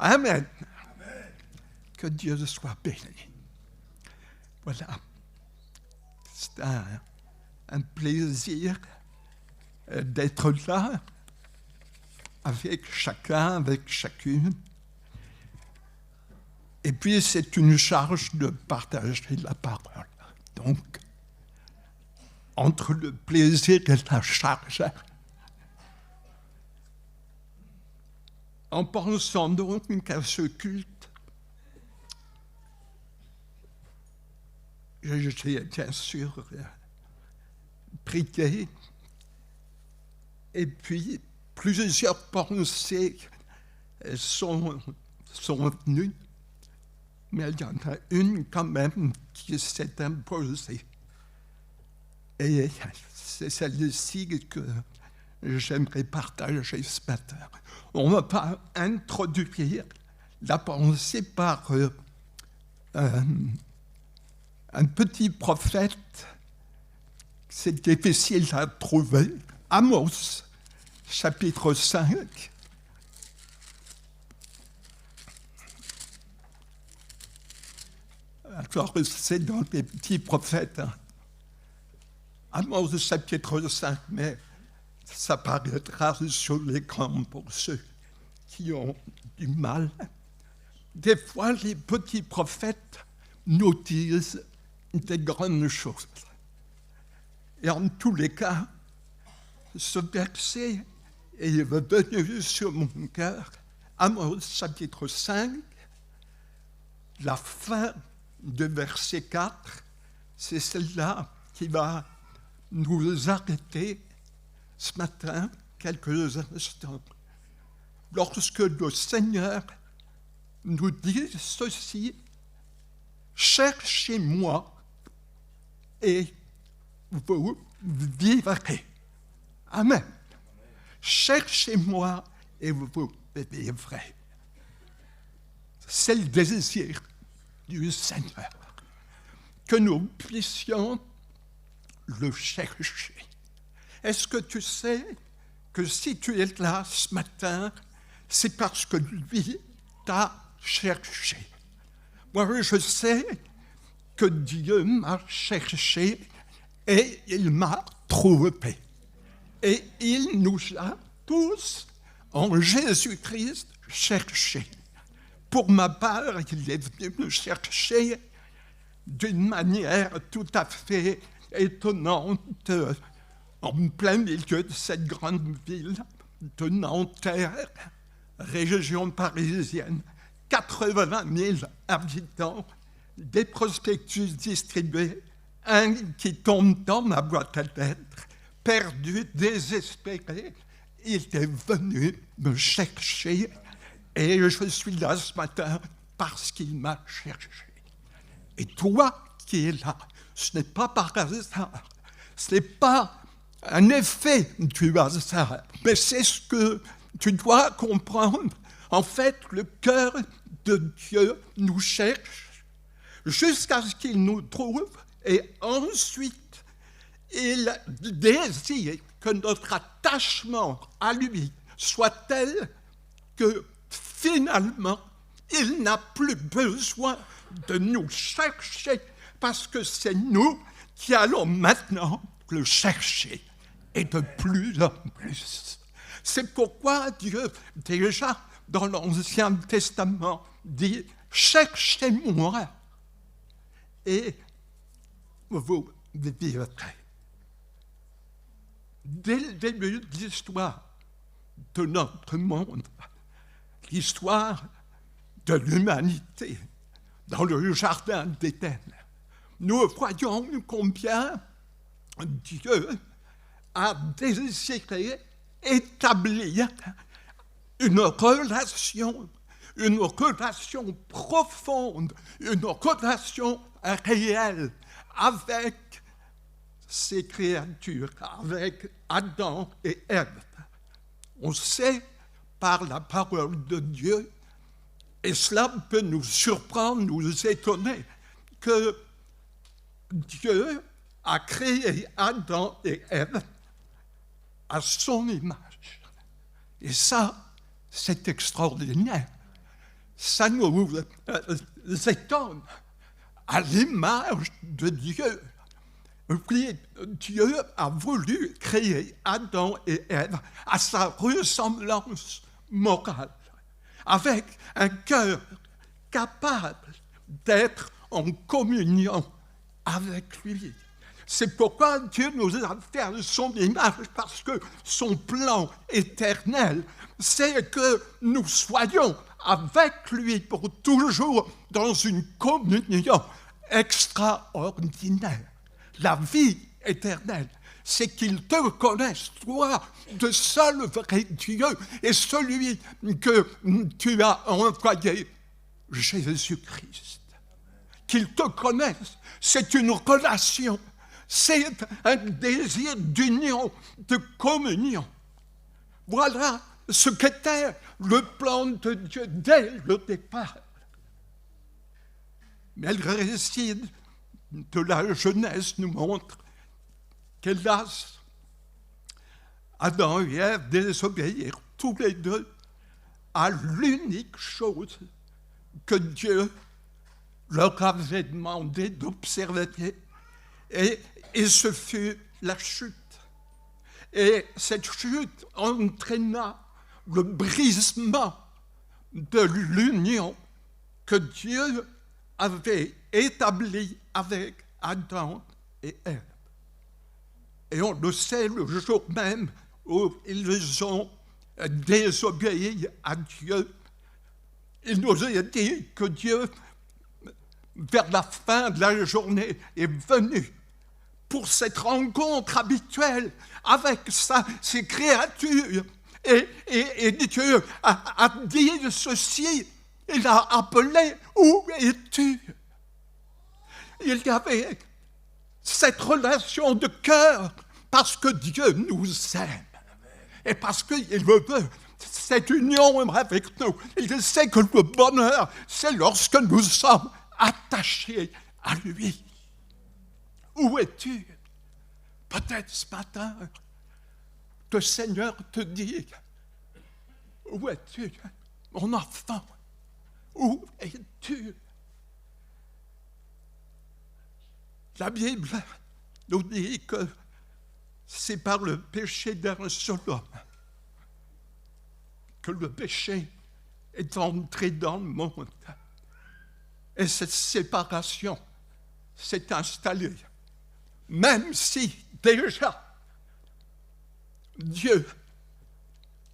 Amen. Que Dieu soit béni. Voilà. C'est un plaisir d'être là avec chacun, avec chacune. Et puis, c'est une charge de partager la parole. Donc, entre le plaisir et la charge, en pensant donc qu'à ce culte, j'ai bien sûr prié, et puis plusieurs pensées sont venues, mais il y en a une quand même qui s'est imposée. Et c'est celle-ci que j'aimerais partager ce matin. On ne va pas introduire la pensée par un petit prophète, c'est difficile à trouver, Amos, chapitre 5. Alors, c'est dans les petits prophètes, hein. Amos, chapitre 5, mais ça paraîtra sur l'écran pour ceux qui ont du mal. Des fois, les petits prophètes nous disent des grandes choses. Et en tous les cas, ce verset est venu sur mon cœur. Amos, chapitre 5, la fin de verset 4, c'est celle-là qui va nous arrêter ce matin quelques instants. Lorsque le Seigneur nous dit ceci, « Cherchez-moi et vous vivrez. » Amen. Cherchez-moi et vous vivrez. C'est le désir du Seigneur, que nous puissions le chercher. Est-ce que tu sais que si tu es là ce matin, c'est parce que lui t'a cherché? Moi, je sais que Dieu m'a cherché et il m'a trouvé. Et il nous a tous, en Jésus-Christ, cherchés. Pour ma part, il est venu me chercher d'une manière tout à fait étonnante en plein milieu de cette grande ville de Nanterre, région parisienne. 80 000 habitants, des prospectus distribués, un qui tombe dans ma boîte à lettres, perdu, désespéré. Il est venu me chercher et je suis là ce matin parce qu'il m'a cherché. Et toi qui es là, ce n'est pas par hasard, ce n'est pas un effet du hasard, mais c'est ce que tu dois comprendre. En fait, le cœur de Dieu nous cherche jusqu'à ce qu'il nous trouve et ensuite, il désire que notre attachement à lui soit tel que finalement, il n'a plus besoin de nous chercher parce que c'est nous qui allons maintenant le chercher et de plus en plus. C'est pourquoi Dieu, déjà dans l'Ancien Testament, dit « Cherchez-moi et vous vivrez ». Dès le début de l'histoire de notre monde, l'histoire de l'humanité dans le jardin d'Éden, nous voyons combien Dieu a désiré établir une relation profonde, une relation réelle avec ces créatures, avec Adam et Ève. On sait par la parole de Dieu, et cela peut nous surprendre, nous étonner, que Dieu a créé Adam et Ève à son image. Et ça, c'est extraordinaire. Ça nous étonne à l'image de Dieu. Oui, Dieu a voulu créer Adam et Ève à sa ressemblance morale, avec un cœur capable d'être en communion avec lui. C'est pourquoi Dieu nous a fait à son image, parce que son plan éternel, c'est que nous soyons avec lui pour toujours dans une communion extraordinaire. La vie éternelle, c'est qu'il te connaisse, toi, le seul vrai Dieu, et celui que tu as envoyé, Jésus-Christ. Qu'il te connaisse, c'est une relation, c'est un désir d'union, de communion. Voilà ce qu'était le plan de Dieu dès le départ. Mais le récit de la Genèse nous montre qu'hélas, Adam et Ève désobéirent tous les deux à l'unique chose que Dieu leur avait demandé d'observer, et ce fut la chute. Et cette chute entraîna le brisement de l'union que Dieu avait établie avec Adam et Ève. Et on le sait, le jour même où ils ont désobéi à Dieu, il nous a dit que Dieu, vers la fin de la journée, est venu pour cette rencontre habituelle avec ses créatures. Et Dieu a dit ceci, il a appelé « Où es-tu » Il y avait cette relation de cœur parce que Dieu nous aime et parce qu'il veut cette union avec nous. Il sait que le bonheur, c'est lorsque nous sommes attachés à lui. Où es-tu? Peut-être ce matin, le Seigneur te dit, où es-tu, mon enfant? Où es-tu? La Bible nous dit que c'est par le péché d'un seul homme que le péché est entré dans le monde. Et cette séparation s'est installée. Même si déjà Dieu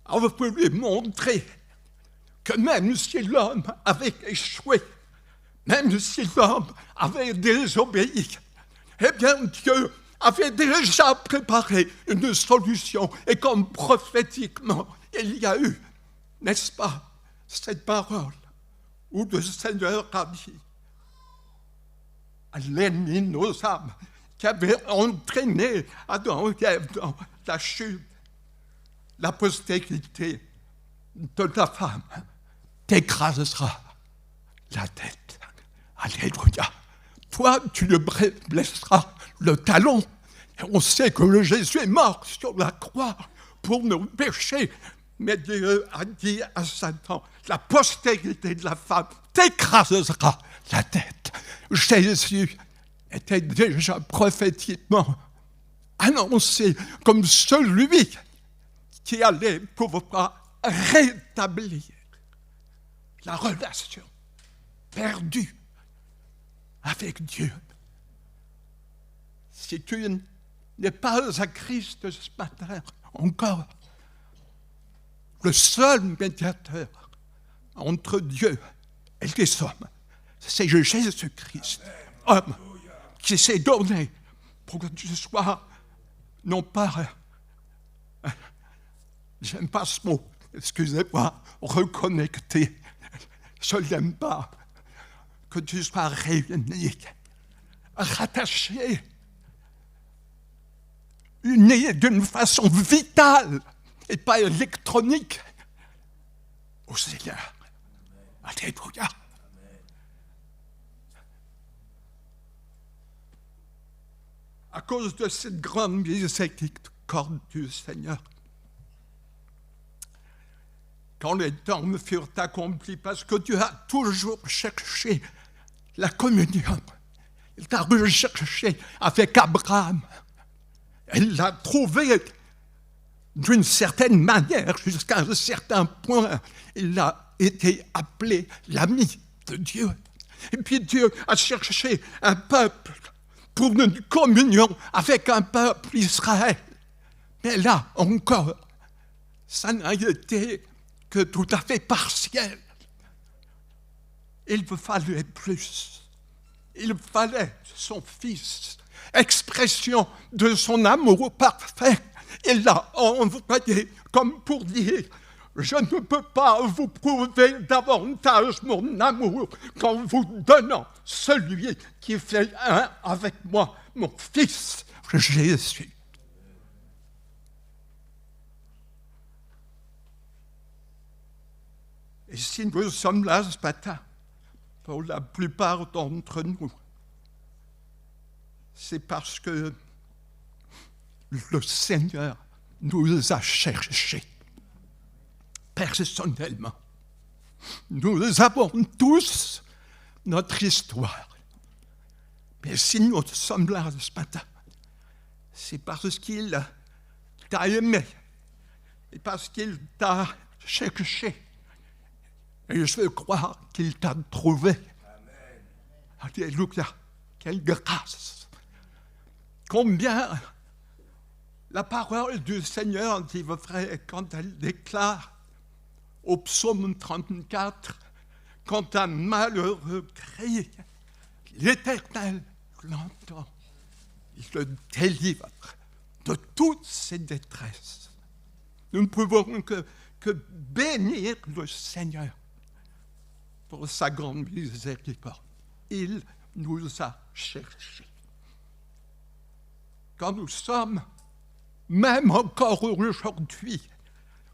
a voulu montrer que même si l'homme avait échoué, même si l'homme avait désobéi, eh bien Dieu avait déjà préparé une solution. Et comme prophétiquement, il y a eu, n'est-ce pas, cette parole où le Seigneur a dit à l'ennemi de nos âmes, qui avait entraîné Adam et Ève dans la chute, la postérité de la femme t'écrasera la tête. Alléluia. Toi, tu le blesseras le talon. Et on sait que Jésus est mort sur la croix pour nos péchés. Mais Dieu a dit à Satan, la postérité de la femme t'écrasera la tête. Jésus était déjà prophétiquement annoncé comme celui qui allait pouvoir rétablir la relation perdue avec Dieu. Si tu n'es pas à Christ ce matin encore, le seul médiateur entre Dieu et les hommes, c'est Jésus-Christ, homme, qui s'est donné pour que tu sois, non pas, j'aime pas ce mot, excusez-moi, reconnecté, je ne l'aime pas, que tu sois réuni, rattaché, uni d'une façon vitale et pas électronique au Seigneur. Alléluia. À cause de cette grande miséricorde du Seigneur, quand les temps me furent accomplis, parce que Dieu a toujours cherché la communion. Il t'a recherché avec Abraham. Il l'a trouvé d'une certaine manière, jusqu'à un certain point. Il a été appelé l'ami de Dieu. Et puis Dieu a cherché un peuple pour une communion avec un peuple Israël. Mais là encore, ça n'a été que tout à fait partiel. Il fallait plus. Il fallait son Fils, expression de son amour parfait. Il l'a envoyé comme pour dire: je ne peux pas vous prouver davantage mon amour qu'en vous donnant celui qui fait un avec moi, mon Fils Jésus. Et si nous sommes là ce matin, pour la plupart d'entre nous, c'est parce que le Seigneur nous a cherchés personnellement. Nous avons tous notre histoire. Mais si nous sommes là ce matin, c'est parce qu'il t'a aimé et parce qu'il t'a cherché. Et je veux croire qu'il t'a trouvé. Amen. Alléluia. Quelle grâce. Combien la parole du Seigneur dit vrai quand elle déclare au psaume 34, quand un malheureux crie, l'Éternel l'entend. Il le délivre de toutes ses détresses. Nous ne pouvons que bénir le Seigneur pour sa grande miséricorde. Il nous a cherchés. Quand nous sommes, même encore aujourd'hui,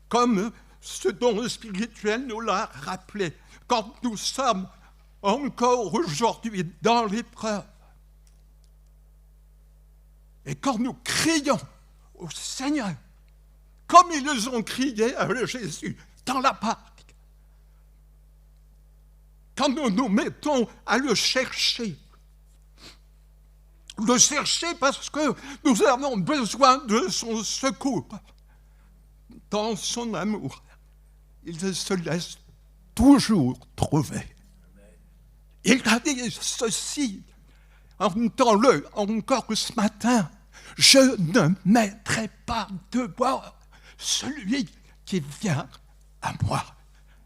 comme ce dont le spirituel nous l'a rappelé, quand nous sommes encore aujourd'hui dans l'épreuve, et quand nous crions au Seigneur, comme ils ont crié à Jésus dans la barque, quand nous nous mettons à le chercher parce que nous avons besoin de son secours, dans son amour, il se laisse toujours trouver. Il a dit ceci, entends-le encore ce matin: je ne mettrai pas dehors celui qui vient à moi.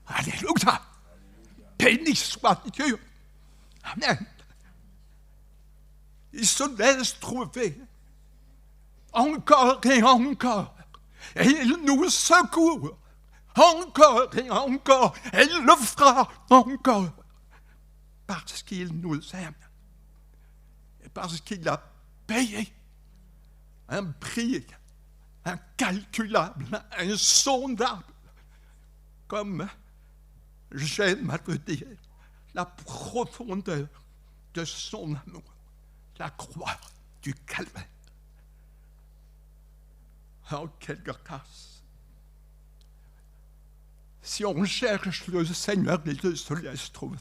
Alléluia. Béni soit Dieu. Amen. Il se laisse trouver encore et encore. Et il nous secourt encore et encore. Et il le fera encore. Parce qu'il nous aime. Et parce qu'il a payé un prix incalculable, insondable, comme j'aime à le dire, la profondeur de son amour, la croix du calvaire. Oh, quelle grâce! Si on cherche le Seigneur, il se laisse trouver.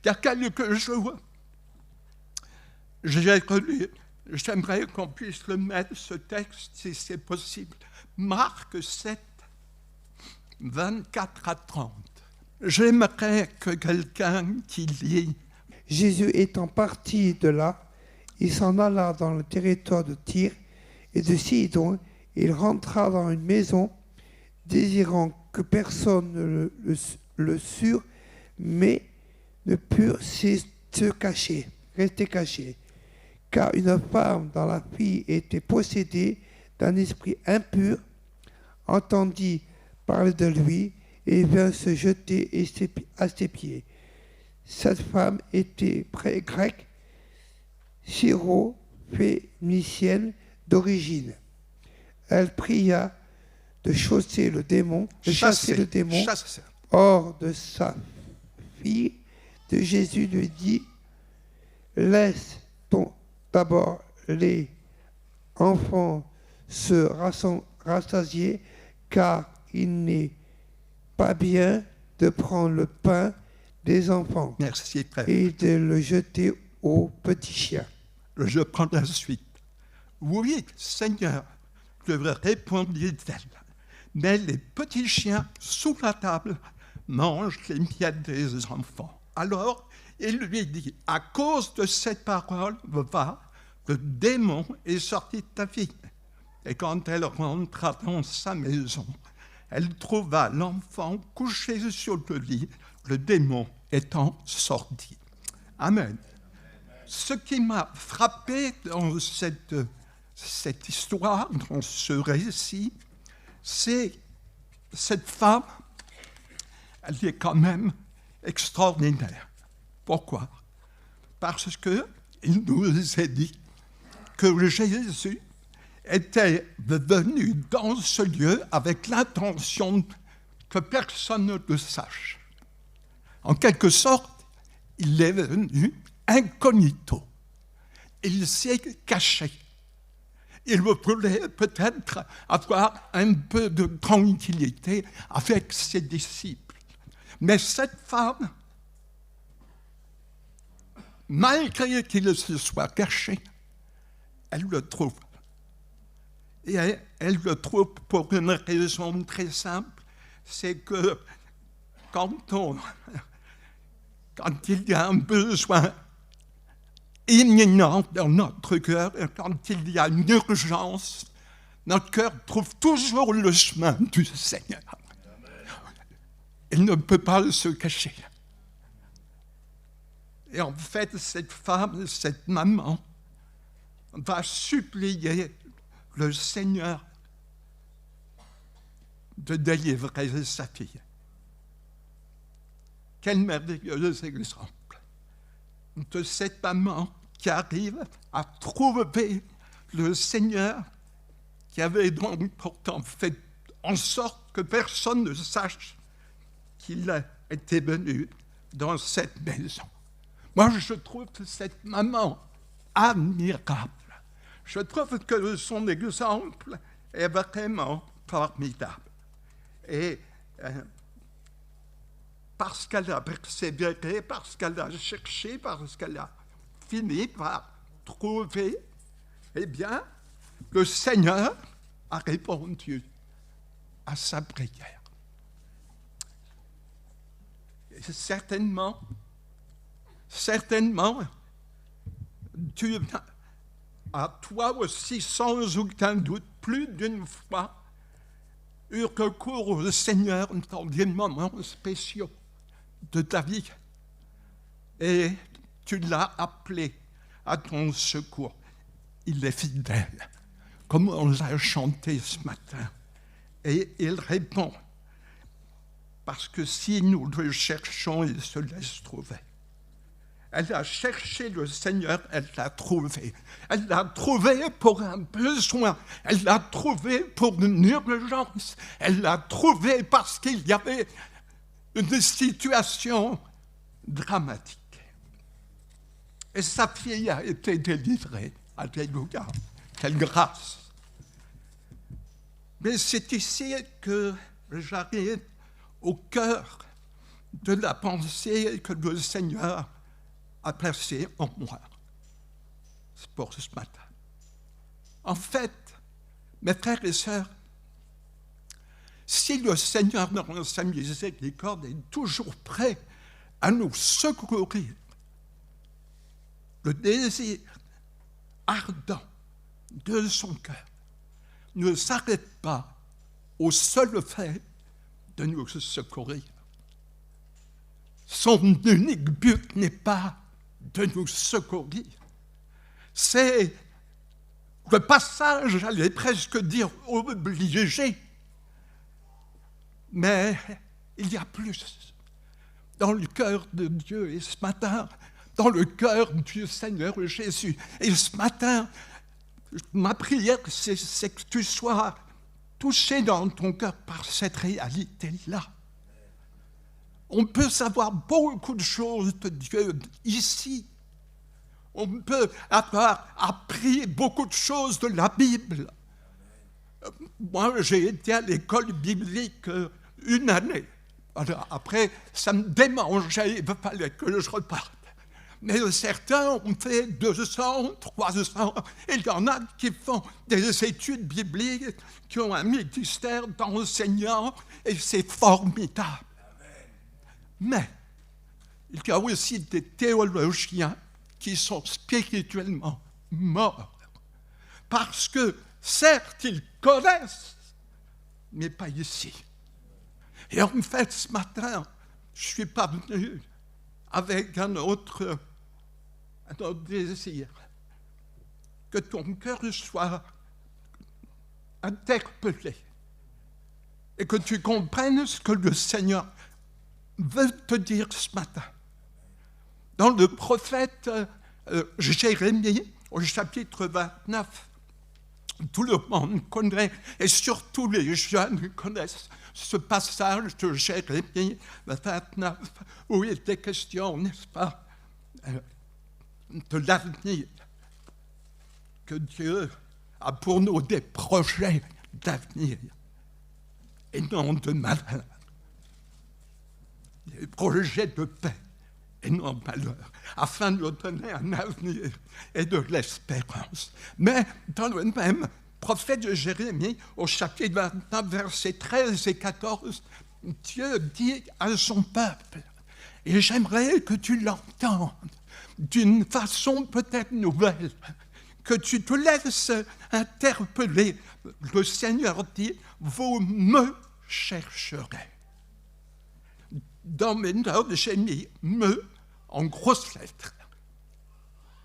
Il y a quelques jours, j'aimerais qu'on puisse le mettre, ce texte, si c'est possible. Marc 7, 24 à 30. J'aimerais que quelqu'un qui lit. Jésus étant parti de là, il s'en alla dans le territoire de Tyr et de Sidon. Il rentra dans une maison, désirant que personne ne le sût, mais ne put se cacher, rester caché. Car une femme dont la fille était possédée d'un esprit impur entendit parler de lui et vint se jeter à ses pieds. Cette femme était grecque, syro-phénicienne d'origine. Elle pria de chasser le démon hors de sa fille. De Jésus lui dit: laisse d'abord les enfants se rassasier, car il n'est pas bien de prendre le pain des enfants Merci, frère. et de le jeter aux petits chiens. Je prends la suite. Oui, Seigneur, lui répondit-elle, mais les petits chiens sous la table mangent les miettes des enfants. Alors, il lui dit, à cause de cette parole, va, le démon est sorti de ta fille. Et quand elle rentra dans sa maison, elle trouva l'enfant couché sur le lit, le démon étant sorti. Amen. Ce qui m'a frappé dans cette histoire, dans ce récit, c'est cette femme, elle est quand même extraordinaire. Pourquoi? Parce qu'il nous est dit que Jésus était venu dans ce lieu avec l'intention que personne ne le sache. En quelque sorte, il est venu incognito. Il s'est caché. Il voulait peut-être avoir un peu de tranquillité avec ses disciples. Mais cette femme, malgré qu'il se soit caché, elle le trouve. Et elle le trouve pour une raison très simple, c'est que quand il y a un besoin imminent dans notre cœur, quand il y a une urgence, notre cœur trouve toujours le chemin du Seigneur. Il ne peut pas se cacher. Et en fait, cette femme, cette maman, va supplier le Seigneur de délivrer sa fille. Quel merveilleux exemple de cette maman qui arrive à trouver le Seigneur, qui avait donc pourtant fait en sorte que personne ne sache qu'il était venu dans cette maison. Moi, je trouve cette maman admirable. Je trouve que son exemple est vraiment formidable. Et parce qu'elle a persévéré, parce qu'elle a cherché, parce qu'elle a fini par trouver, eh bien, le Seigneur a répondu à sa prière. Et certainement, tu as toi aussi, sans aucun doute, plus d'une fois, eu recours au Seigneur dans des moments spéciaux de ta vie. Et tu l'as appelé à ton secours. Il est fidèle, comme on l'a chanté ce matin. Et il répond, parce que si nous le cherchons, il se laisse trouver. Elle a cherché le Seigneur, elle l'a trouvé. Elle l'a trouvé pour un besoin. Elle l'a trouvé pour une urgence. Elle l'a trouvé parce qu'il y avait une situation dramatique. Et sa fille a été délivrée. Alléluia. Quelle grâce. Mais c'est ici que j'arrive au cœur de la pensée que le Seigneur a placé en moi. C'est pour ce matin. En fait, mes frères et sœurs, si le Seigneur dans sa miséricorde est toujours prêt à nous secourir, le désir ardent de son cœur ne s'arrête pas au seul fait de nous secourir. Son unique but n'est pas de nous secourir. C'est le passage, j'allais presque dire obligé, mais il y a plus. Dans le cœur de Dieu, et ce matin, dans le cœur du Seigneur Jésus, et ce matin, ma prière, c'est que tu sois touché dans ton cœur par cette réalité-là. On peut savoir beaucoup de choses de Dieu ici. On peut avoir appris beaucoup de choses de la Bible. Moi, j'ai été à l'école biblique une année. Alors, après, ça me démangeait, il fallait que je reparte. Mais certains ont fait 200, 300, et il y en a qui font des études bibliques, qui ont un ministère d'enseignants, et c'est formidable. Mais il y a aussi des théologiens qui sont spirituellement morts. Parce que, certes, ils connaissent, mais pas ici. Et en fait, ce matin, je suis pas venu avec un autre désir, que ton cœur soit interpellé et que tu comprennes ce que le Seigneur veut te dire ce matin. Dans le prophète Jérémie, au chapitre 29, tout le monde connaît, et surtout les jeunes connaissent ce passage de Jérémie 29, où il était question, n'est-ce pas, de l'avenir, que Dieu a pour nous des projets d'avenir, et non de malheur. Des projets de paix, et non de malheur, afin de nous donner un avenir et de l'espérance. Mais dans le même prophète de Jérémie, au chapitre 29, versets 13 et 14, Dieu dit à son peuple, et j'aimerais que tu l'entendes d'une façon peut-être nouvelle, que tu te laisses interpeller. Le Seigneur dit, vous me chercherez. Dans mes notes, j'ai mis me en grosses lettres.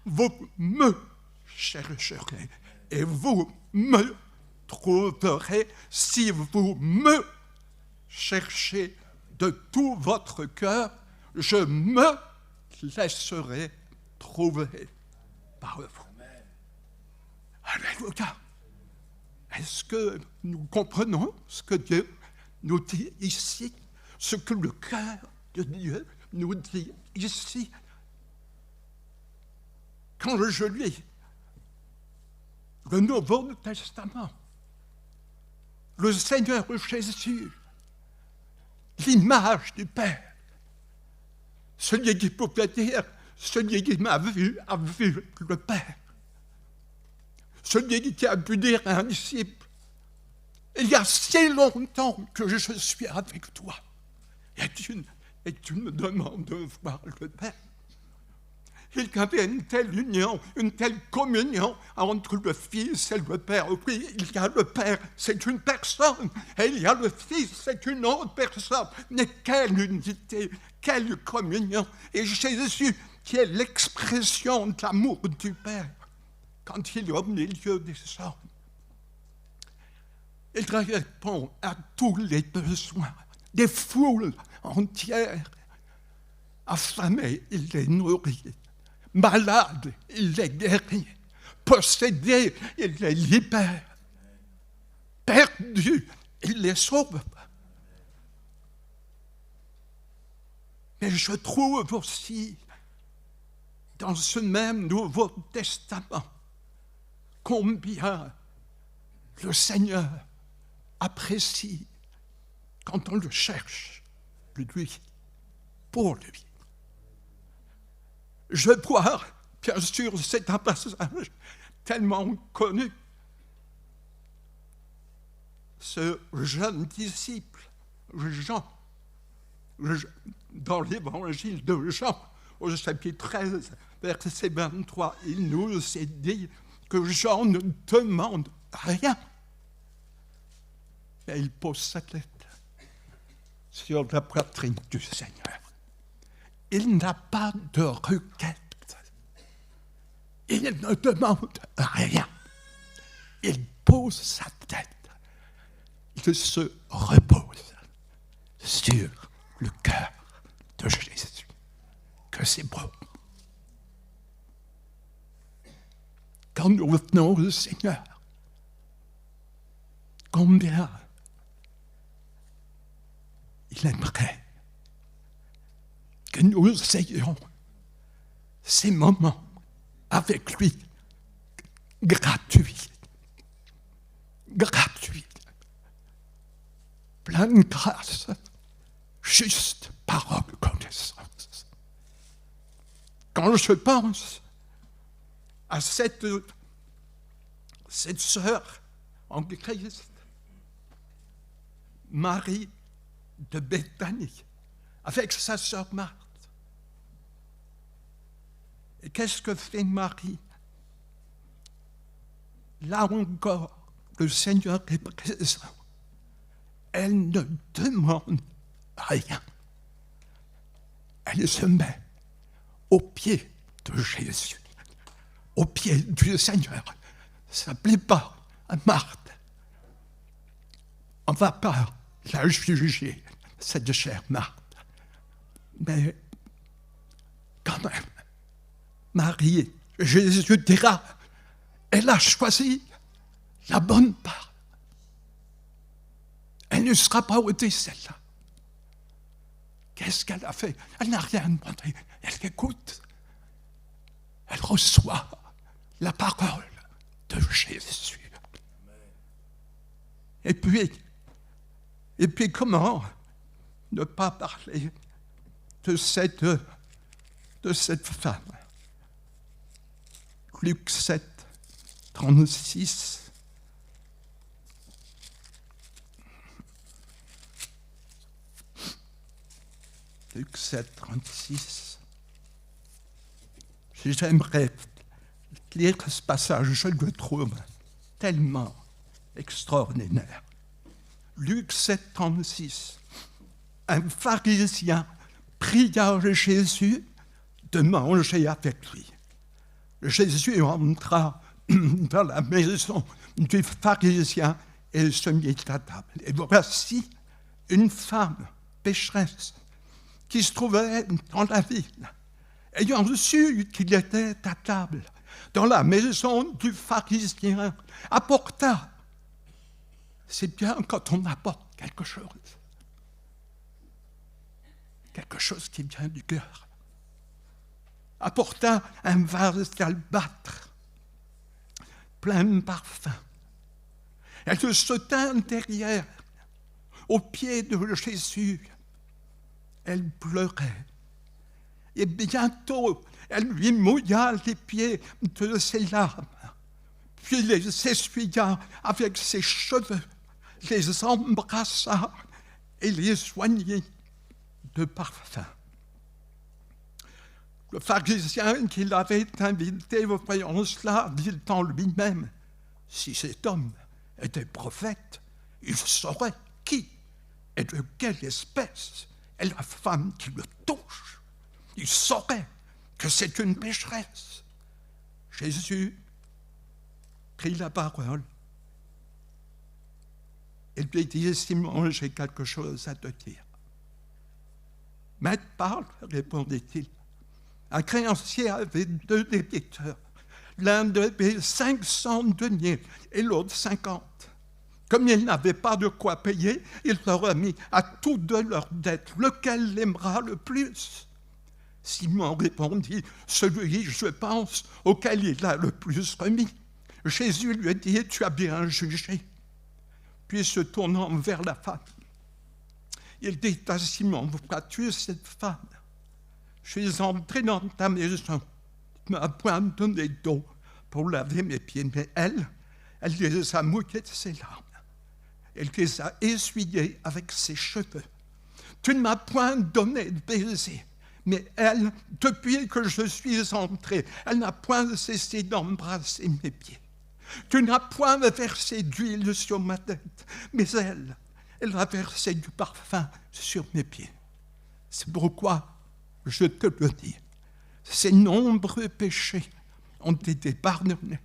Vous me chercherez et vous me trouverez si vous me cherchez de tout votre cœur, je me laisserai trouver par vous. Alléluia. Est-ce que nous comprenons ce que Dieu nous dit ici, ce que le cœur de Dieu nous dit ici? Quand je lis le Nouveau Testament, le Seigneur Jésus, l'image du Père, celui qui pouvait dire, celui qui m'a vu a vu le Père. Celui qui a pu dire à un disciple, il y a si longtemps que je suis avec toi, et tu me demandes de voir le Père. Il y avait une telle union, une telle communion entre le Fils et le Père. Oui, il y a le Père, c'est une personne, et il y a le Fils, c'est une autre personne. Mais quelle unité, quelle communion. Et Jésus, qui est l'expression de l'amour du Père, quand il est au milieu des hommes, il répond à tous les besoins des foules entières. Affamés, il les nourrit. Malades, il les guérit. Possédés, il les libère. Perdus, il les sauve. Mais je trouve aussi dans ce même Nouveau Testament combien le Seigneur apprécie quand on le cherche, lui, pour lui. Je vois, bien sûr, c'est un passage tellement connu. Ce jeune disciple, Jean, dans l'évangile de Jean, au chapitre 13, verset 23, il nous est dit que Jean ne demande rien. Mais il pose sa tête sur la poitrine du Seigneur. Il n'a pas de requête. Il ne demande rien. Il pose sa tête. Il se repose sur le cœur de Jésus. Que c'est beau. Quand nous venons au Seigneur, combien il aimerait que nous ayons ces moments avec lui gratuits, plein de grâce, juste par reconnaissance. Quand je pense à cette sœur en Christ, Marie de Béthanie, avec sa sœur Marthe. Et qu'est-ce que fait Marie? Là encore, le Seigneur est présent. Elle ne demande rien. Elle se met aux pieds de Jésus, aux pieds du Seigneur. Ça ne plaît pas à Marthe. On ne va pas la juger, cette chère Marthe. Mais quand même, Marie, Jésus dira, elle a choisi la bonne part. Elle ne sera pas ôtée, celle-là. Qu'est-ce qu'elle a fait? Elle n'a rien demandé. Elle écoute. Elle reçoit la parole de Jésus. Et puis comment ne pas parler de cette femme? Luc 7, 36. Luc 7, 36. J'aimerais lire ce passage, je le trouve tellement extraordinaire. Luc 7, 36. Un pharisien pria Jésus de manger avec lui. Jésus entra dans la maison du pharisien et se mit à table. Et voici une femme pécheresse qui se trouvait dans la ville, ayant su qu'il était à table dans la maison du pharisien, apporta. C'est bien quand on apporte quelque chose qui vient du cœur. Apporta un vase d'albâtre plein de parfum. Elle se tint derrière, aux pieds de Jésus. Elle pleurait. Et bientôt, elle lui mouilla les pieds de ses larmes, puis les essuya avec ses cheveux, les embrassa et les soignit de parfum. Le pharisien qui l'avait invité, voyant cela, dit en lui-même, si cet homme était prophète, il saurait qui et de quelle espèce est la femme qui le touche. Il saurait que c'est une pécheresse. Jésus prit la parole et lui dit, Simon, j'ai quelque chose à te dire. Maître, parle, répondit-il. Un créancier avait 2 débiteurs. L'un devait 500 deniers et l'autre 50. Comme il n'avait pas de quoi payer, il leur a mis à tous 2 leurs dettes. Lequel l'aimera le plus? Simon répondit, celui, je pense, auquel il a le plus remis. Jésus lui a dit, tu as bien jugé. Puis se tournant vers la femme, il dit à Simon, vois-tu cette femme? Je suis entré dans ta maison, tu ne m'as point donné d'eau pour laver mes pieds, mais elle les a mouillés de ses larmes. Elle les a essuyés avec ses cheveux. Tu ne m'as point donné de baiser, mais elle, depuis que je suis entré, elle n'a point cessé d'embrasser mes pieds. Tu n'as point versé d'huile sur ma tête, mais elle a versé du parfum sur mes pieds. C'est pourquoi je te le dis, ses nombreux péchés ont été pardonnés,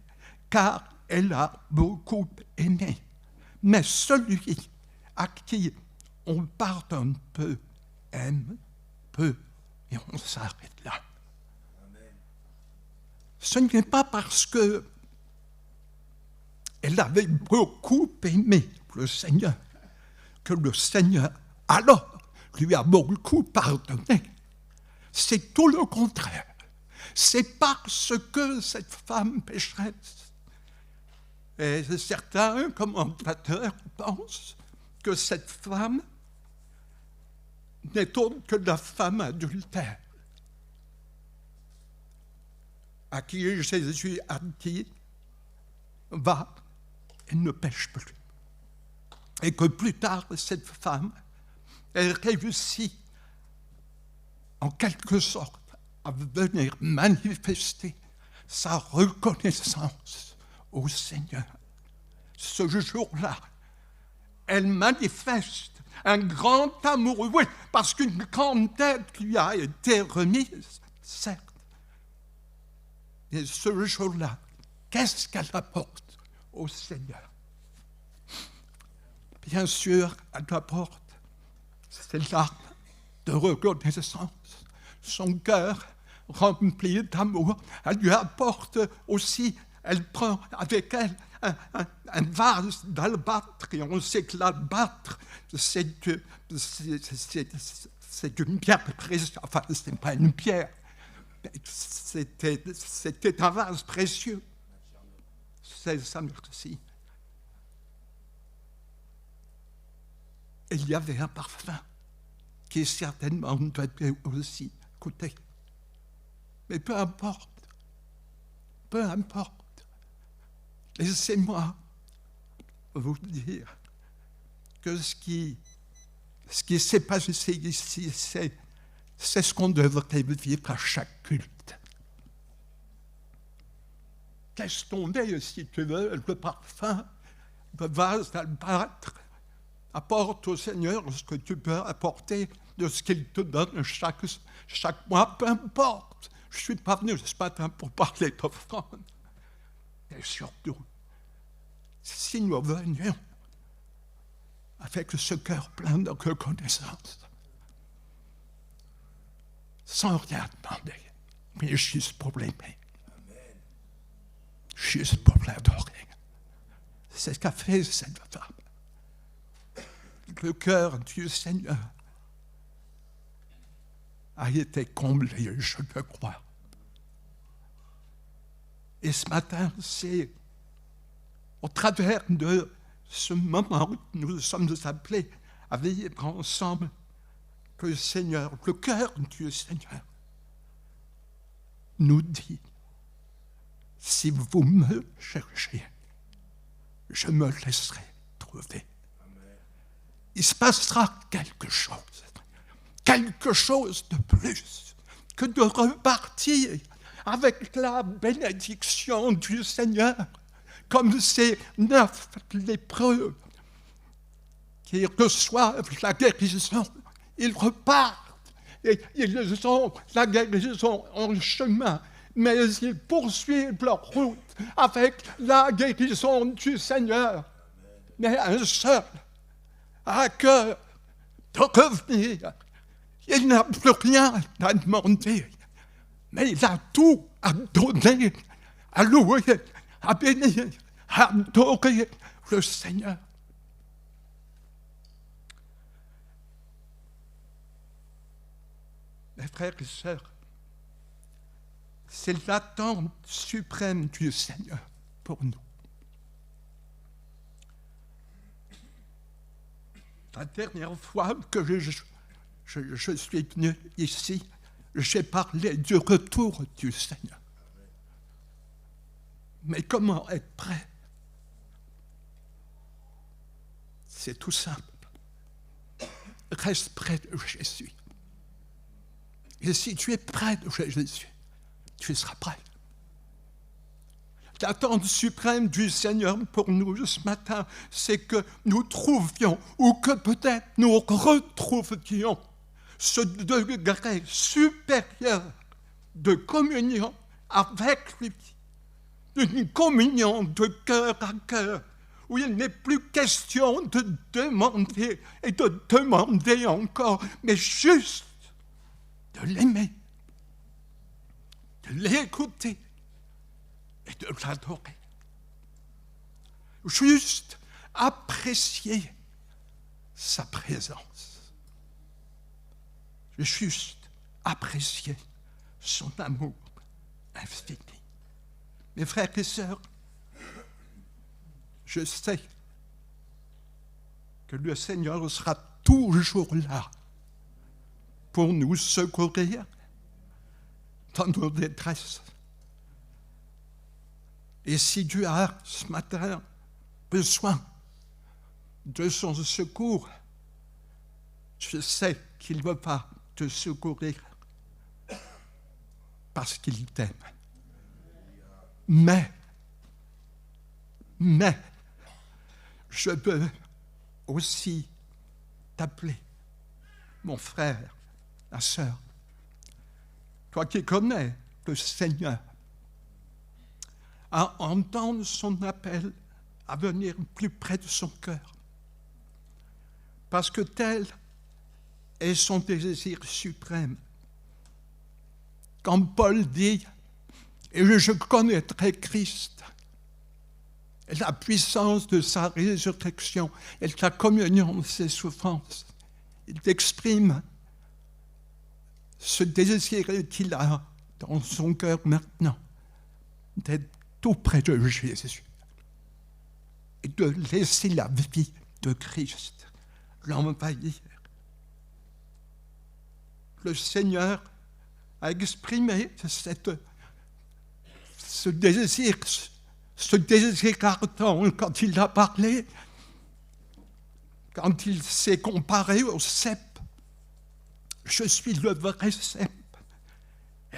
car elle a beaucoup aimé. Mais celui à qui on pardonne peu, aime peu, et on s'arrête là. Amen. Ce n'est pas parce que elle avait beaucoup aimé le Seigneur que le Seigneur, alors, lui a beaucoup pardonné. C'est tout le contraire. C'est parce que cette femme pécheresse, et certains commentateurs pensent que cette femme n'est autre que la femme adultère, à qui Jésus a dit, va et ne pêche plus. Et que plus tard, cette femme, elle réussit en quelque sorte à venir manifester sa reconnaissance au Seigneur. Ce jour-là, elle manifeste un grand amour, oui, parce qu'une grande dette lui a été remise, certes. Et ce jour-là, qu'est-ce qu'elle apporte au Seigneur? Bien sûr, elle apporte ses larmes de reconnaissance, son cœur rempli d'amour. Elle lui apporte aussi, elle prend avec elle un vase d'albâtre, et on sait que l'albâtre, c'est une pierre précieuse, enfin, ce n'est pas une pierre, c'était un vase précieux. C'est ça, merci. Et il y avait un parfum qui certainement doit aussi coûter. Mais peu importe, laissez-moi vous dire que ce qui s'est passé ici, c'est ce qu'on devrait vivre à chaque culte. Qu'est-ce qu'on est, si tu veux, le parfum, le vase d'albâtre? Apporte au Seigneur ce que tu peux apporter de ce qu'il te donne chaque mois, peu importe. Je ne suis pas venu ce matin pour parler d'offrande. Et surtout, si nous venions avec ce cœur plein de reconnaissance, sans rien demander, mais juste pour l'aimer, juste pour l'adorer. C'est ce qu'a fait cette femme. Le cœur du Seigneur a été comblé, je le crois. Et ce matin, c'est au travers de ce moment où nous sommes appelés à vivre ensemble que le Seigneur, le cœur du Seigneur, nous dit, si vous me cherchez, je me laisserai trouver. Il se passera quelque chose de plus que de repartir avec la bénédiction du Seigneur, comme ces 9 lépreux qui reçoivent la guérison. Ils repartent et ils ont la guérison en chemin, mais ils poursuivent leur route avec la guérison du Seigneur. Mais un seul à cœur de revenir. Il n'a plus rien à demander, mais il a tout à donner, à louer, à bénir, à adorer le Seigneur. Mes frères et sœurs, c'est l'attente suprême du Seigneur pour nous. La dernière fois que je suis venu ici, j'ai parlé du retour du Seigneur. Mais comment être prêt? C'est tout simple. Reste près de Jésus. Et si tu es près de Jésus, tu seras prêt. L'attente suprême du Seigneur pour nous ce matin, c'est que nous trouvions, ou que peut-être nous retrouvions, ce degré supérieur de communion avec lui, une communion de cœur à cœur, où il n'est plus question de demander et de demander encore, mais juste de l'aimer, de l'écouter et de l'adorer. Juste apprécier sa présence. Juste apprécier son amour infini. Mes frères et sœurs, je sais que le Seigneur sera toujours là pour nous secourir dans nos détresses. Et si tu as ce matin besoin de son secours, je sais qu'il ne veut pas te secourir parce qu'il t'aime. Mais, je veux aussi t'appeler, mon frère, ma sœur, toi qui connais le Seigneur, à entendre son appel à venir plus près de son cœur. Parce que tel est son désir suprême. Quand Paul dit « Et je connaîtrai Christ », la puissance de sa résurrection et la communion de ses souffrances, il exprime ce désir qu'il a dans son cœur maintenant d'être tout près de Jésus et de laisser la vie de Christ l'envahir. Le Seigneur a exprimé ce désir ardent quand il a parlé, quand il s'est comparé au cep. Je suis le vrai cep.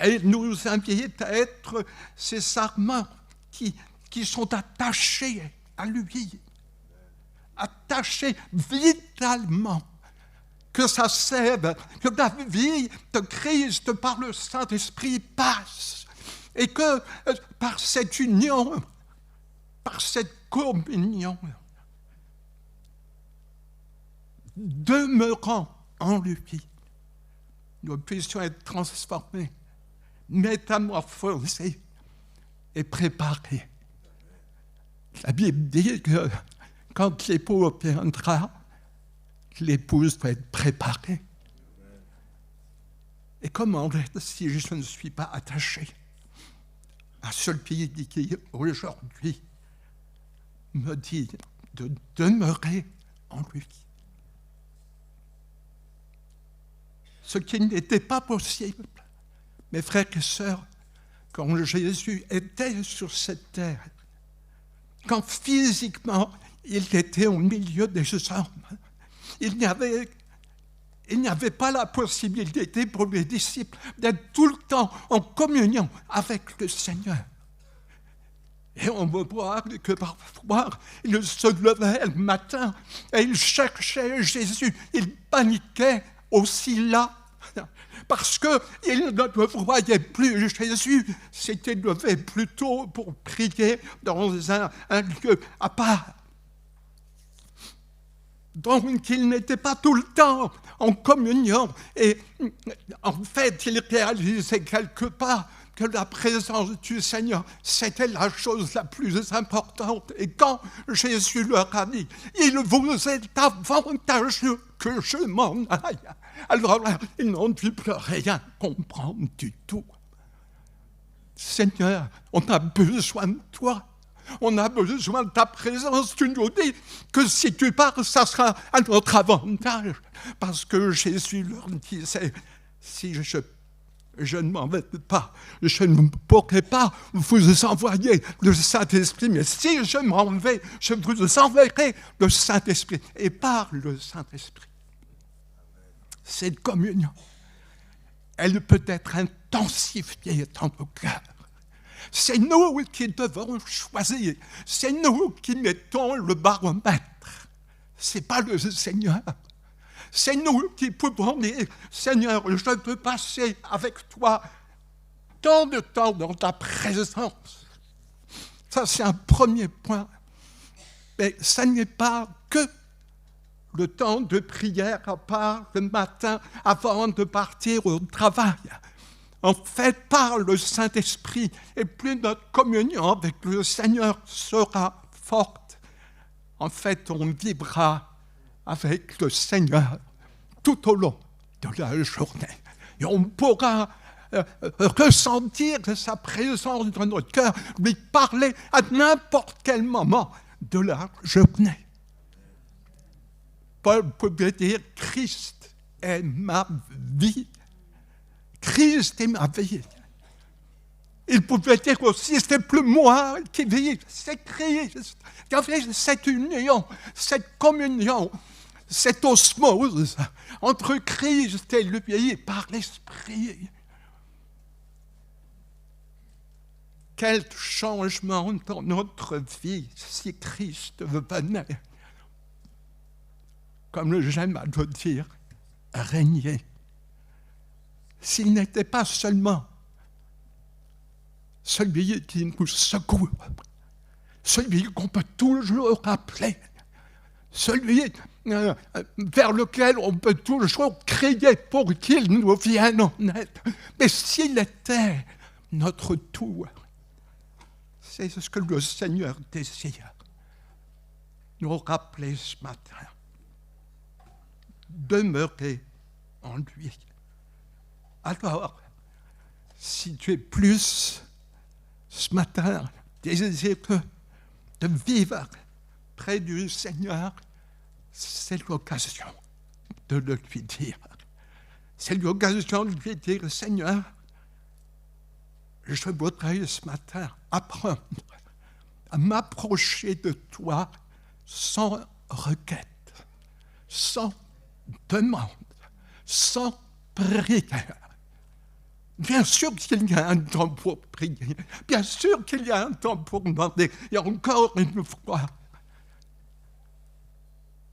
Et il nous invite à être ces sarments qui sont attachés à lui, attachés vitalement, que sa sève, que la vie de Christ par le Saint-Esprit passe, et que par cette union, par cette communion, demeurant en lui, nous puissions être transformés, métamorphosés et préparés. La Bible dit que quand l'époux viendra, l'épouse doit être préparée. Et comment être si je ne suis pas attaché à celui qui aujourd'hui me dit de demeurer en lui? Ce qui n'était pas possible, mes frères et sœurs, quand Jésus était sur cette terre, quand physiquement il était au milieu des hommes, il n'y avait pas la possibilité pour les disciples d'être tout le temps en communion avec le Seigneur. Et on va voir que parfois, il se levait le matin et il cherchait Jésus. Il paniquait aussi là, parce qu'il ne voyait plus Jésus. S'était levé plus tôt pour prier dans un lieu à part. Donc, il n'était pas tout le temps en communion. Et en fait, il réalisait quelque part que la présence du Seigneur, c'était la chose la plus importante. Et quand Jésus leur a dit, « Il vous est avantageux que je m'en aille », alors là, ils n'ont pu plus rien comprendre du tout. Seigneur, on a besoin de toi. On a besoin de ta présence. Tu nous dis que si tu pars, ça sera à notre avantage. Parce que Jésus leur disait, si je ne m'en vais pas, je ne pourrai pas vous envoyer le Saint-Esprit. Mais si je m'en vais, je vous enverrai le Saint-Esprit. Et par le Saint-Esprit, cette communion, elle peut être intensifiée dans nos cœurs. C'est nous qui devons choisir. C'est nous qui mettons le baromètre. Ce n'est pas le Seigneur. C'est nous qui pouvons dire, Seigneur, je veux passer avec toi tant de temps dans ta présence. Ça, c'est un premier point. Mais ça n'est pas que le temps de prière à part le matin avant de partir au travail. En fait, par le Saint-Esprit, et plus notre communion avec le Seigneur sera forte. En fait, on vivra avec le Seigneur tout au long de la journée. Et on pourra ressentir sa présence dans notre cœur, lui parler à n'importe quel moment de la journée. Paul pouvait dire, Christ est ma vie. Christ est ma vie. Il pouvait dire aussi, c'est plus moi qui vis, c'est Christ. Il y avait cette union, cette communion, cette osmose entre Christ et lui par l'Esprit. Quel changement dans notre vie si Christ venait, comme j'aime à le dire, régner. S'il n'était pas seulement celui qui nous secoue, celui qu'on peut toujours rappeler, celui vers lequel on peut toujours crier pour qu'il nous vienne en aide. Mais s'il était notre tout, c'est ce que le Seigneur désire nous rappeler ce matin. Demeurer en lui. Alors, si tu es plus ce matin désireux de vivre près du Seigneur, c'est l'occasion de le lui dire. C'est l'occasion de lui dire, Seigneur, je voudrais ce matin apprendre à m'approcher de toi sans requête, sans demande, sans prière. Bien sûr qu'il y a un temps pour prier, bien sûr qu'il y a un temps pour demander, et encore une fois,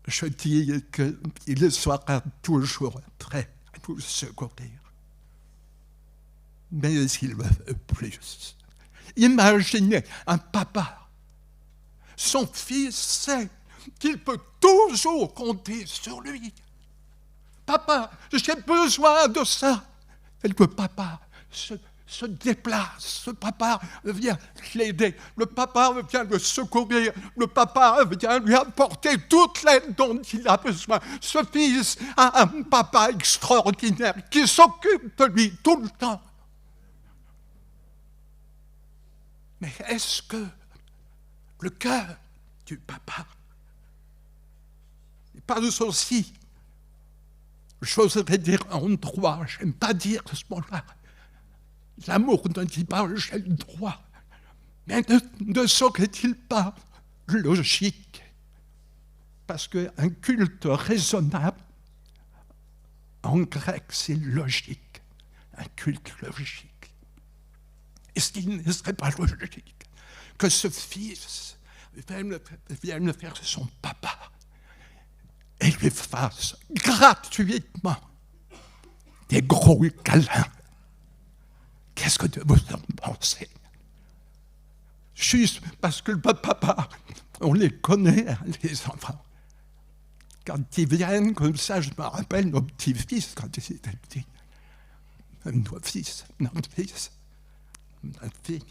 je dis qu'il sera toujours prêt à nous secourir. Mais il veut plus. Imaginez un papa. Son fils sait qu'il peut toujours compter sur lui. Papa, j'ai besoin de ça. Et le papa se déplace. Le papa vient l'aider. Le papa vient le secourir. Le papa vient lui apporter toute l'aide dont il a besoin. Ce fils a un papa extraordinaire qui s'occupe de lui tout le temps. Mais est-ce que le cœur du papa n'est pas aussi, j'oserais dire en droit, j'aime pas dire ce mot-là, l'amour ne dit pas j'ai le droit, mais ne serait-il pas logique? Parce qu'un culte raisonnable, en grec, c'est logique, un culte logique. Est-ce qu'il ne serait pas logique que ce fils vienne faire son papa et lui fasse gratuitement des gros câlins? Qu'est-ce que vous en pensez? Juste parce que le papa, on les connaît, hein, les enfants. Quand ils viennent comme ça, je me rappelle nos petits-fils quand ils étaient petits. Nos fils, notre fils. Ma fille,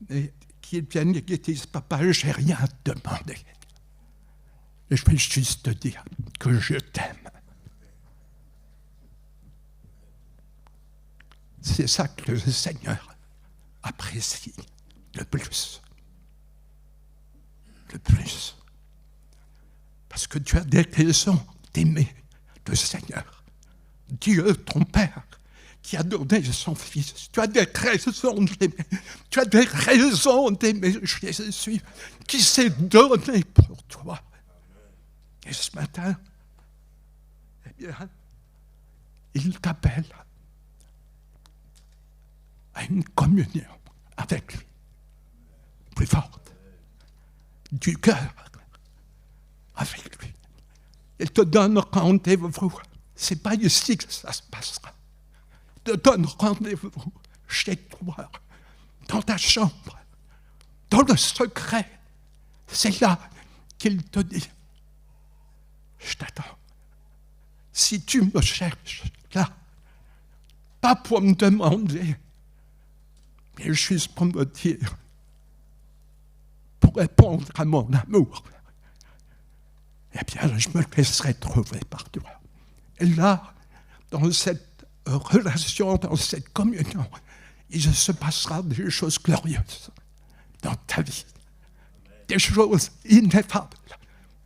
et qui viennent et qui disent, papa, j'ai rien demandé. Et je vais juste te dire que je t'aime. C'est ça que le Seigneur apprécie le plus. Le plus. Parce que tu as des raisons d'aimer le Seigneur. Dieu, ton Père, qui a donné son Fils. Tu as des raisons d'aimer. Tu as des raisons d'aimer Jésus qui s'est donné pour toi. Et ce matin, eh bien, il t'appelle à une communion avec lui, plus forte, du cœur avec lui. Il te donne rendez-vous. C'est pas ici que ça se passera. Te donne rendez-vous chez toi, dans ta chambre, dans le secret. C'est là qu'il te dit, je t'attends. Si tu me cherches là, pas pour me demander, mais juste pour me dire, pour répondre à mon amour, eh bien, je me laisserai trouver par toi. Et là, dans cette relation, dans cette communion, il se passera des choses glorieuses dans ta vie. Des choses ineffables,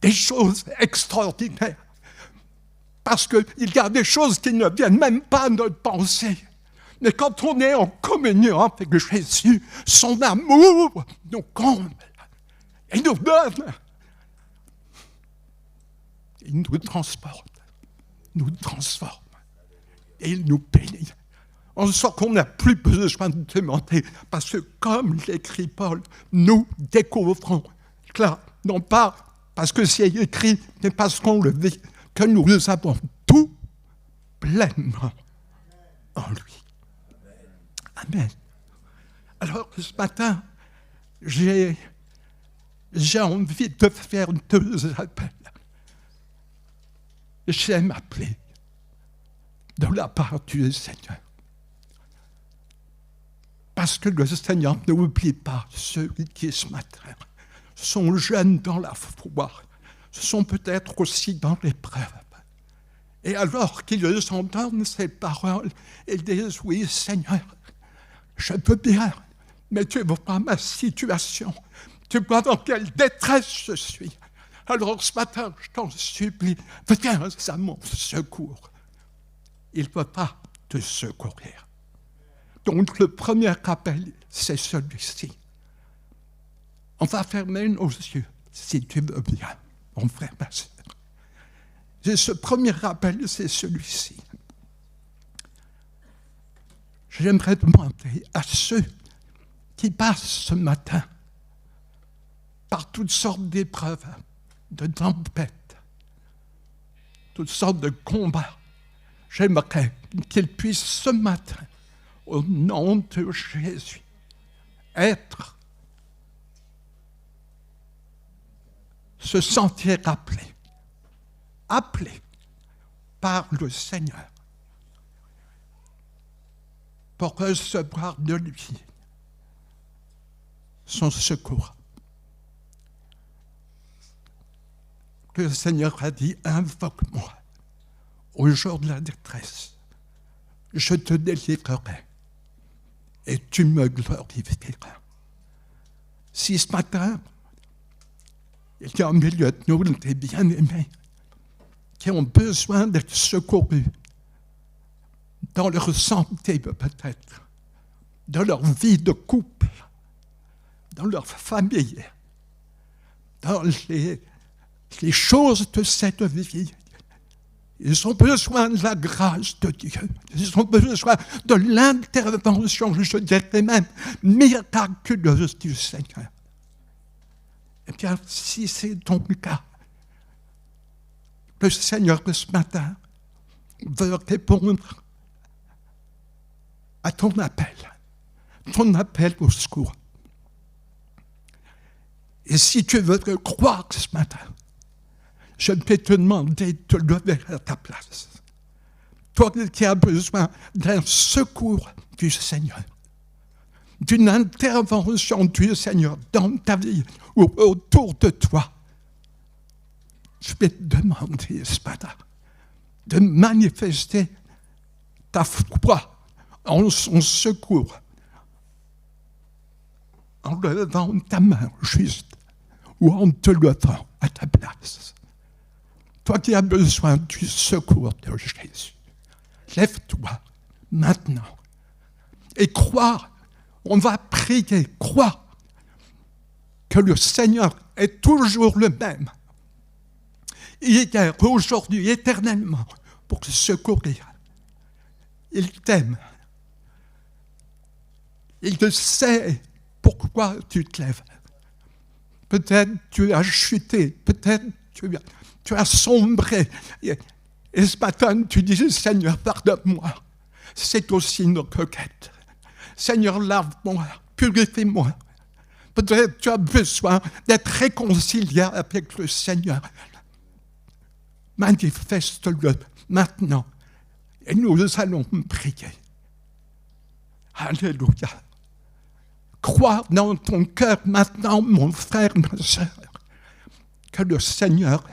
des choses extraordinaires. Parce qu'il y a des choses qui ne viennent même pas à notre pensée. Mais quand on est en communion avec Jésus, son amour nous comble. Il nous donne. Il nous transporte, nous transforme. Et il nous bénit. On sent qu'on n'a plus besoin de demander. Parce que comme l'écrit Paul, nous découvrons, là, non pas parce que c'est écrit, mais parce qu'on le vit, que nous avons tout pleinement en lui. Amen. Alors, ce matin, j'ai envie de faire 2 appels. J'aime appeler de la part du Seigneur. Parce que le Seigneur n'oublie pas ceux qui, ce matin, sont jeunes dans la foi, sont peut-être aussi dans l'épreuve. Et alors qu'ils entendent ces paroles, ils disent, oui, Seigneur, je veux bien, mais tu vois ma situation, tu vois dans quelle détresse je suis. Alors ce matin, je t'en supplie, viens à mon secours. Il ne peut pas te secourir. Donc le premier appel, c'est celui-ci. On va fermer nos yeux, si tu veux bien, mon frère, ma sœur. Et ce premier appel, c'est celui-ci. J'aimerais demander à ceux qui passent ce matin par toutes sortes d'épreuves, de tempêtes, toutes sortes de combats, j'aimerais qu'ils puissent ce matin, au nom de Jésus, se sentir appelés par le Seigneur pour recevoir de lui son secours. Le Seigneur a dit, invoque-moi au jour de la détresse, je te délivrerai et tu me glorifieras. Si ce matin, il y a au milieu de nous des bien-aimés qui ont besoin d'être secourus dans leur santé peut-être, dans leur vie de couple, dans leur famille, dans les choses de cette vie. Ils ont besoin de la grâce de Dieu. Ils ont besoin de l'intervention, je dirais même, miraculeuse du Seigneur. Eh bien, si c'est ton cas, le Seigneur, ce matin, veut répondre à ton appel au secours. Et si tu veux le croire ce matin, je vais te demander de te lever à ta place. Toi qui as besoin d'un secours du Seigneur, d'une intervention du Seigneur dans ta vie ou autour de toi, je vais te demander ce matin de manifester ta foi en son secours en levant ta main juste ou en te levant à ta place. Toi qui as besoin du secours de Jésus, lève-toi maintenant et crois, on va prier, crois que le Seigneur est toujours le même, hier, aujourd'hui, éternellement, pour te secourir. Il t'aime. Il sait pourquoi tu te lèves. Peut-être tu as chuté, peut-être tu as sombré. Et ce matin, tu dis, Seigneur, pardonne-moi. C'est aussi une requête. Seigneur, lave-moi, purifie-moi. Peut-être tu as besoin d'être réconcilié avec le Seigneur. Manifeste-le maintenant. Et nous allons prier. Alléluia. Crois dans ton cœur maintenant, mon frère, ma soeur, que le Seigneur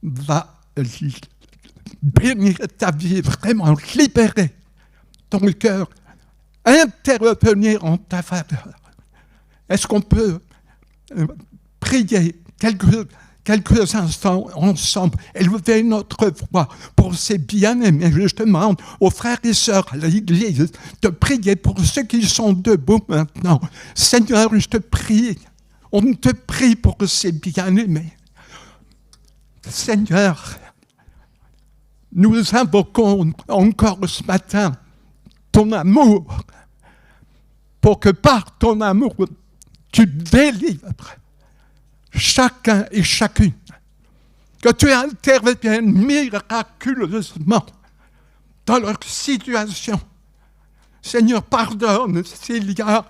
va bénir ta vie, vraiment libérer ton cœur, intervenir en ta faveur. Est-ce qu'on peut prier quelques quelques instants ensemble, élever notre voix pour ces bien-aimés. Je demande aux frères et sœurs à l'Église de prier pour ceux qui sont debout maintenant. Seigneur, je te prie, on te prie pour ces bien-aimés. Seigneur, nous invoquons encore ce matin ton amour, pour que par ton amour, tu délivres chacun et chacune, que tu interviennes miraculeusement dans leur situation. Seigneur, pardonne s'il y a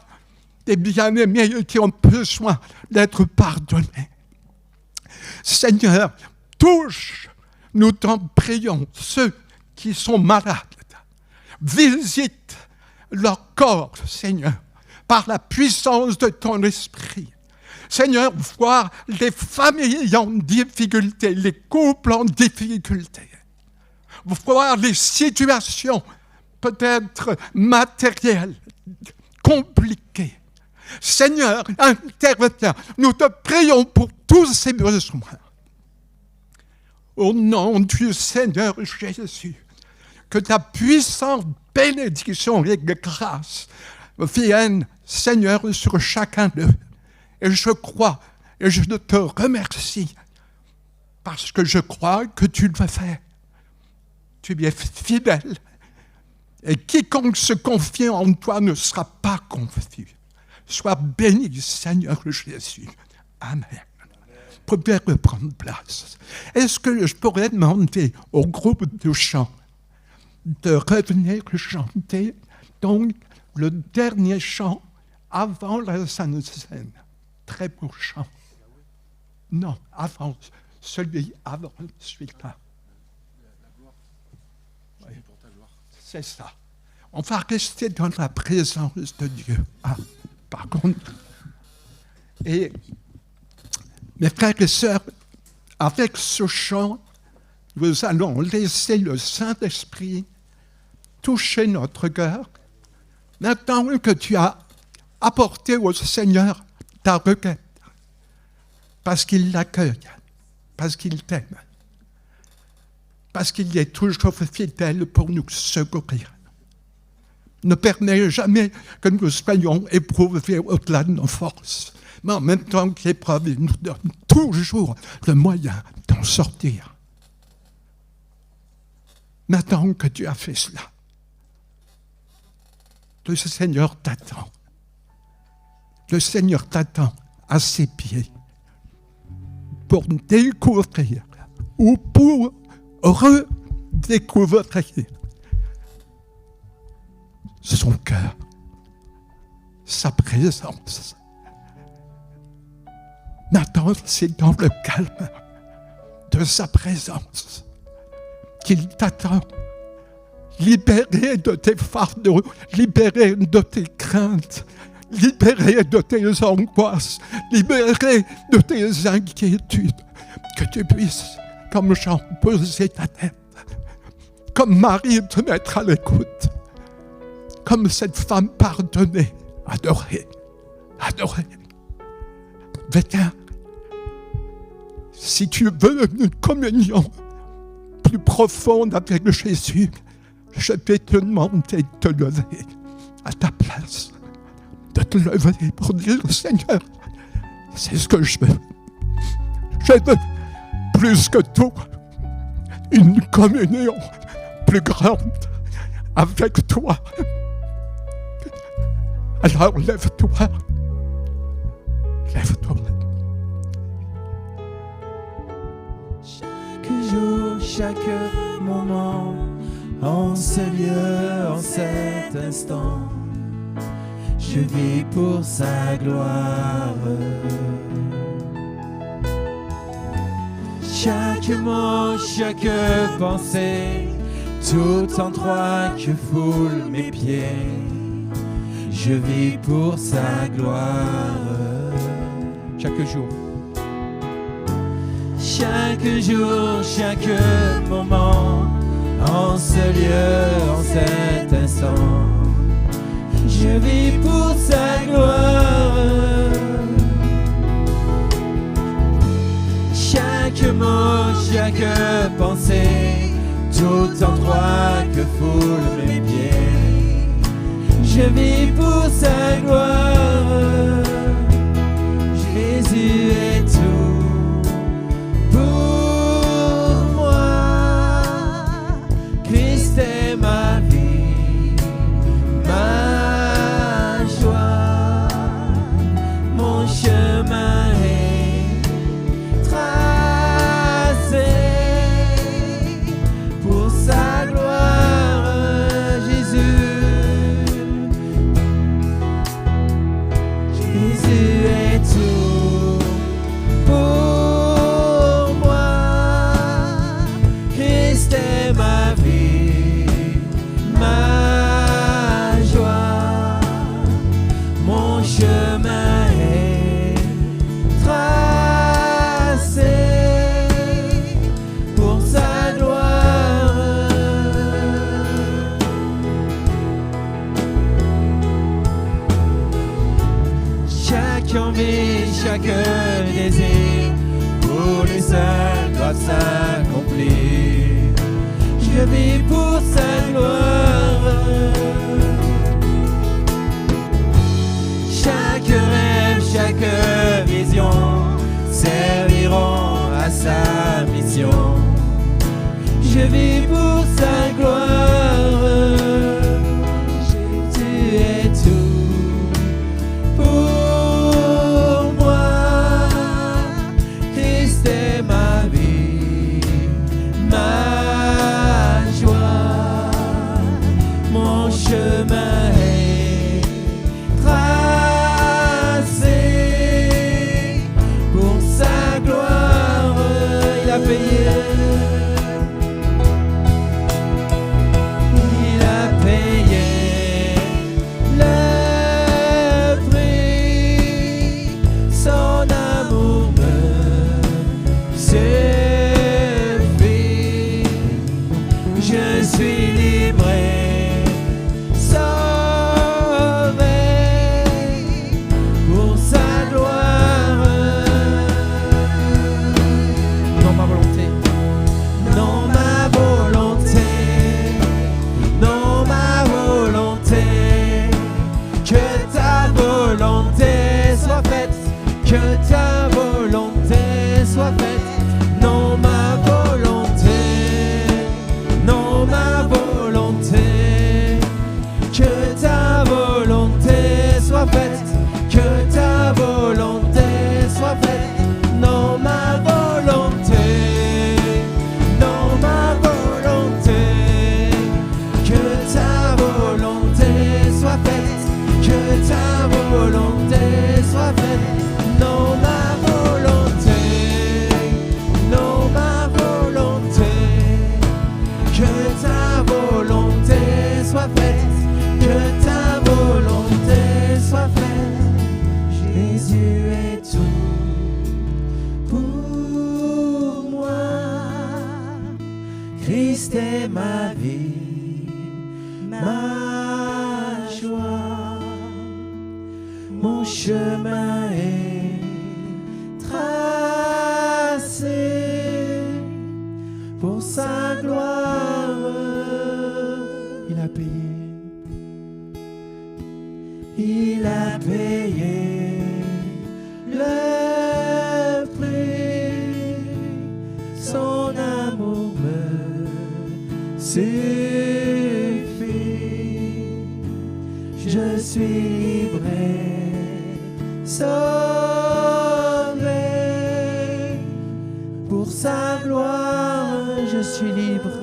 des bien-aimés qui ont besoin d'être pardonnés. Seigneur, touche, nous t'en prions, ceux qui sont malades. Visite leur corps, Seigneur, par la puissance de ton esprit. Seigneur, vois les familles en difficulté, les couples en difficulté. Voir les situations peut-être matérielles, compliquées. Seigneur, interviens. Nous te prions pour tous ces besoins. Au nom du Seigneur Jésus, que ta puissante bénédiction et grâce viennent, Seigneur, sur chacun d'eux. Et je crois, et je te remercie, parce que je crois que tu le fais. Tu es fidèle. Et quiconque se confie en toi ne sera pas confus. Sois béni, Seigneur Jésus. Amen. Vous pouvez reprendre place. Est-ce que je pourrais demander au groupe de chant de revenir chanter donc le dernier chant avant la Sainte Seine? Très beau chant. Non, avant, celui avant celui-là. Oui. C'est ça. On va rester dans la présence de Dieu. Ah, par contre, et mes frères et sœurs, avec ce chant, nous allons laisser le Saint-Esprit toucher notre cœur. Maintenant que tu as apporté au Seigneur ta requête, parce qu'il l'accueille, parce qu'il t'aime, parce qu'il est toujours fidèle pour nous secourir. Ne permet jamais que nous soyons éprouvés au-delà de nos forces, mais en même temps que l'épreuve, il nous donne toujours le moyen d'en sortir. Maintenant que tu as fait cela, le Seigneur t'attend. Le Seigneur t'attend à ses pieds pour découvrir ou pour redécouvrir son cœur, sa présence. Maintenant, c'est dans le calme de sa présence qu'il t'attend, libéré de tes fardeaux, libéré de tes craintes, libéré de tes angoisses, libéré de tes inquiétudes, que tu puisses, comme Jean, poser ta tête, comme Marie te mettre à l'écoute, comme cette femme pardonnée, adorée, adorée. Viens, si tu veux une communion plus profonde avec Jésus, je vais te demander de te lever à ta place, de te lever pour dire, Seigneur, c'est ce que je veux. Je veux plus que tout une communion plus grande avec toi. Alors lève-toi, lève-toi. Chaque jour, chaque moment, en ce lieu, en cet instant, je vis pour sa gloire. Chaque mot, chaque pensée, tout endroit que foulent mes pieds, je vis pour sa gloire. Chaque jour. Chaque jour, chaque moment, en ce lieu, en cet instant, je vis pour sa gloire. Chaque chaque pensée, tout endroit que foulent mes pieds. Je vis pour sa gloire. Jésus est tout pour moi. Christ est ma vie, ma joie. Mon chemin est tracé pour sa gloire. Jésus est tout pour moi. Christ est ma vie, ma joie. Mon chemin est tracé pour sa gloire. Chaque envie, chaque désir, pour lui seul doit s'accomplir. Je vis pour sa gloire. Chaque rêve, chaque vision serviront à sa mission. Je vis pour sa gloire. Jésus est tout pour moi. Christ est ma vie, ma joie. Mon chemin est tracé pour sa gloire. Il a payé. Il a payé le prix. Son amour me suffit. Je suis libre et sauvé pour sa gloire. Non ma volonté, non ma volonté, non ma volonté, que ta volonté soit faite, que ta volonté soit faite. Non ma volonté, non ma volonté, que ta volonté soit faite, que ta volonté soit faite. Non ma volonté, non ma volonté, que ta volonté soit faite, que ta volonté soit faite. Non ma volonté, non ma volonté, que ta volonté soit faite, que ta volonté soit faite. Jésus est tout pour moi. Christ est ma vie, ma joie. Mon chemin est tracé pour sa gloire. Il a payé. Il a payé le prix. Son amour me suffit. Je suis libre et sauvé pour sa gloire. Je suis libre.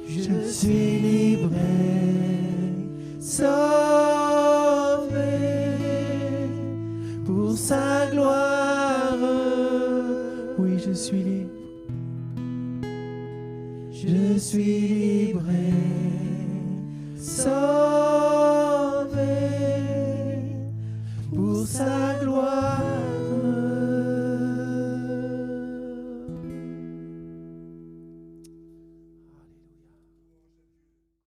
Je suis libre et sauvé pour sa gloire. Oui, je suis libre. Je suis libre